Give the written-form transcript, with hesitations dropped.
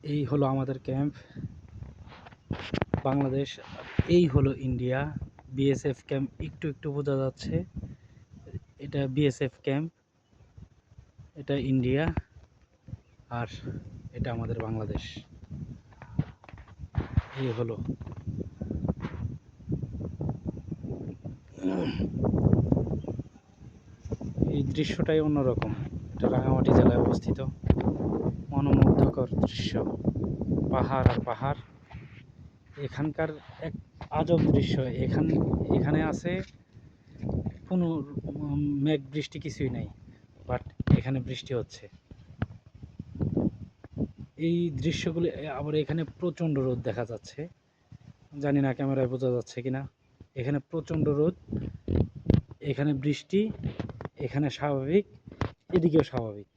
এই হলো আমাদের ক্যাম্প বাংলাদেশ, এই হলো ইন্ডিয়া। বিএসএফ ক্যাম্প একটু একটু বোঝা যাচ্ছে, এটা বিএসএফ ক্যাম্প, এটা ইন্ডিয়া, আর এটা আমাদের বাংলাদেশ। এই হলো এই দৃশ্যটাই অন্যরকম। এটা রাঙামাটি জেলায় অবস্থিত, মনোমুগ্ধকর দৃশ্য, পাহাড় আর পাহাড়। এখানকার এক আজব দৃশ্য, এখানে আছে কোনো মেঘ বৃষ্টি কিছুই নাই, বাট এখানে বৃষ্টি হচ্ছে। এই দৃশ্যগুলি আবার এখানে প্রচণ্ড রোদ দেখা যাচ্ছে, জানি না ক্যামেরায় বোঝা যাচ্ছে কিনা। এখানে প্রচণ্ড রোদ, এখানে বৃষ্টি, এখানে স্বাভাবিক, এদিকেও স্বাভাবিক।